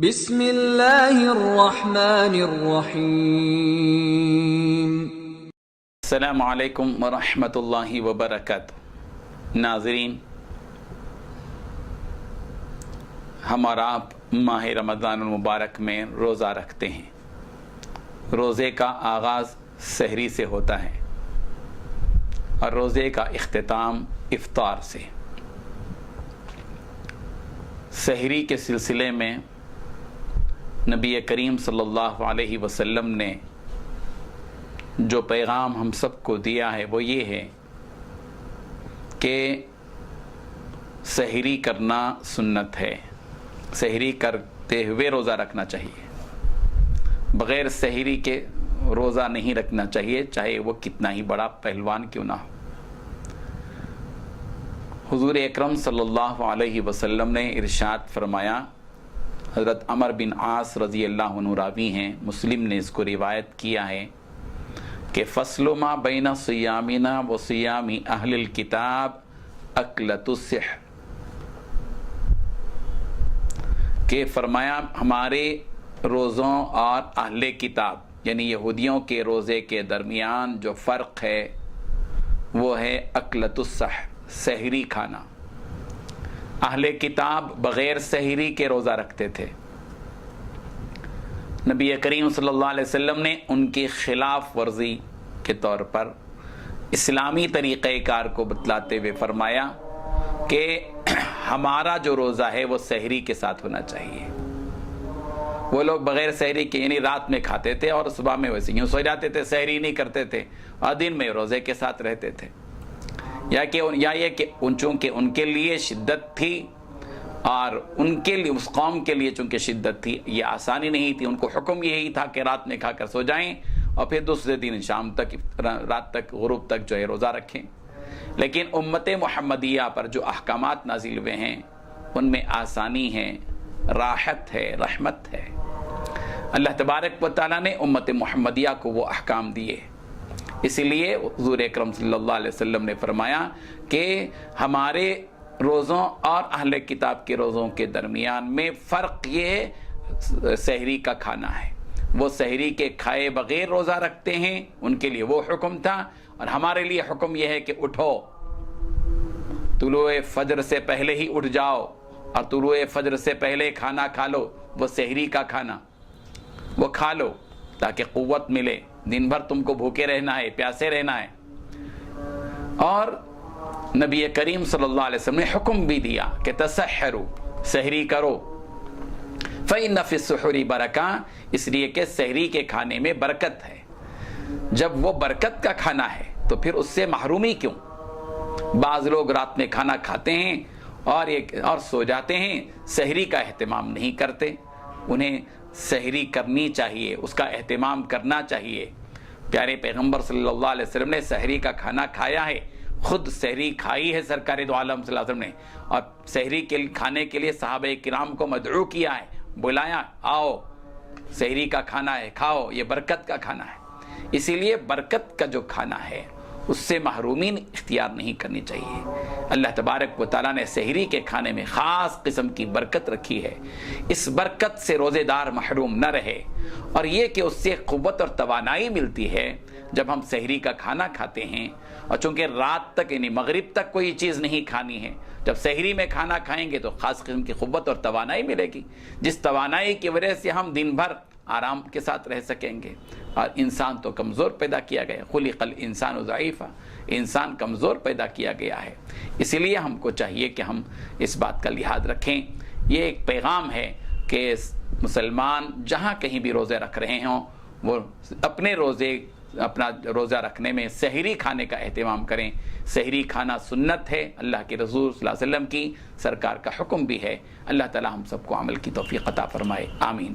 بسم اللہ الرحمن الرحیم۔ السلام علیکم ورحمۃ اللہ وبرکاتہ۔ ناظرین، ہم اور آپ ماہ رمضان المبارک میں روزہ رکھتے ہیں۔ روزے کا آغاز سحری سے ہوتا ہے اور روزے کا اختتام افطار سے۔ سحری کے سلسلے میں نبی کریم صلی اللہ علیہ وسلم نے جو پیغام ہم سب کو دیا ہے وہ یہ ہے کہ سحری کرنا سنت ہے، سحری کرتے ہوئے روزہ رکھنا چاہیے، بغیر سحری کے روزہ نہیں رکھنا چاہیے، چاہے وہ کتنا ہی بڑا پہلوان کیوں نہ ہو۔ حضور اکرم صلی اللہ علیہ وسلم نے ارشاد فرمایا، حضرت عمر بن عاص رضی اللہ عنہ راوی ہیں، مسلم نے اس کو روایت کیا ہے کہ فصل ما بین صیامنا و صیام اہل الکتاب اکلۃ السحر، کہ فرمایا ہمارے روزوں اور اہل کتاب یعنی یہودیوں کے روزے کے درمیان جو فرق ہے وہ ہے اکلۃ السحر، سحری کھانا۔ اہل کتاب بغیر سحری کے روزہ رکھتے تھے، نبی کریم صلی اللہ علیہ وسلم نے ان کی خلاف ورزی کے طور پر اسلامی طریقہ کار کو بتلاتے ہوئے فرمایا کہ ہمارا جو روزہ ہے وہ سحری کے ساتھ ہونا چاہیے۔ وہ لوگ بغیر سحری کے یعنی رات میں کھاتے تھے اور صبح میں ویسے یوں سو جاتے تھے، سحری نہیں کرتے تھے اور دن میں روزے کے ساتھ رہتے تھے۔ یا یہ کہ چونکہ ان کے لیے شدت تھی اور ان کے لیے اس قوم کے لیے چونکہ شدت تھی، یہ آسانی نہیں تھی، ان کو حکم یہی تھا کہ رات میں کھا کر سو جائیں اور پھر دوسرے دن شام تک رات تک غروب تک جو ہے روزہ رکھیں۔ لیکن امت محمدیہ پر جو احکامات نازل ہوئے ہیں ان میں آسانی ہے، راحت ہے، رحمت ہے۔ اللہ تبارک و تعالیٰ نے امت محمدیہ کو وہ احکام دیے، اسی لیے حضور اکرم صلی اللہ علیہ وسلم نے فرمایا کہ ہمارے روزوں اور اہل کتاب کے روزوں کے درمیان میں فرق یہ سحری کا کھانا ہے۔ وہ سحری کے کھائے بغیر روزہ رکھتے ہیں، ان کے لیے وہ حکم تھا، اور ہمارے لیے حکم یہ ہے کہ اٹھو، طلوع فجر سے پہلے ہی اٹھ جاؤ اور طلوع فجر سے پہلے کھانا کھا لو، وہ سحری کا کھانا وہ کھا لو تاکہ قوت ملے، دن بھر تم کو بھوکے رہنا ہے، پیاسے رہنا ہے۔ اور نبی کریم صلی اللہ علیہ وسلم نے حکم بھی دیا کہ تسحروا، سحری کرو، فإن فی السحور برکہ، اس لیے کہ سحری کے کھانے میں برکت ہے۔ جب وہ برکت کا کھانا ہے تو پھر اس سے محرومی کیوں؟ بعض لوگ رات میں کھانا کھاتے ہیں اور سو جاتے ہیں، سحری کا اہتمام نہیں کرتے۔ انہیں سحری کرنی چاہیے، اس کا اہتمام کرنا چاہیے۔ پیارے پیغمبر صلی اللہ علیہ وسلم نے سحری کا کھانا کھایا ہے، خود سحری کھائی ہے سرکار دو عالم صلی اللہ علیہ وسلم نے، اور سحری کے کھانے کے لیے صحابہ کرام کو مدعو کیا ہے، بلایا، آؤ سحری کا کھانا ہے، کھاؤ، یہ برکت کا کھانا ہے۔ اسی لیے برکت کا جو کھانا ہے اس سے محرومی اختیار نہیں کرنی چاہیے۔ اللہ تبارک و تعالیٰ نے سحری کے کھانے میں خاص قسم کی برکت رکھی ہے، اس برکت سے روزے دار محروم نہ رہے، اور یہ کہ اس سے قوت اور توانائی ملتی ہے جب ہم سحری کا کھانا کھاتے ہیں۔ اور چونکہ رات تک یعنی مغرب تک کوئی چیز نہیں کھانی ہے، جب سحری میں کھانا کھائیں گے تو خاص قسم کی قوت اور توانائی ملے گی، جس توانائی کی وجہ سے ہم دن بھر آرام کے ساتھ رہ سکیں گے۔ اور انسان تو کمزور پیدا کیا گیا، خلق الانسان ضعیفا، انسان کمزور پیدا کیا گیا ہے، اسی لیے ہم کو چاہیے کہ ہم اس بات کا لحاظ رکھیں۔ یہ ایک پیغام ہے کہ مسلمان جہاں کہیں بھی روزے رکھ رہے ہوں وہ اپنا روزہ رکھنے میں سحری کھانے کا اہتمام کریں۔ سحری کھانا سنت ہے، اللہ کے رسول صلی اللہ علیہ وسلم کی سرکار کا حکم بھی ہے۔ اللہ تعالی ہم سب کو عمل کی توفیق عطا فرمائے، آمین۔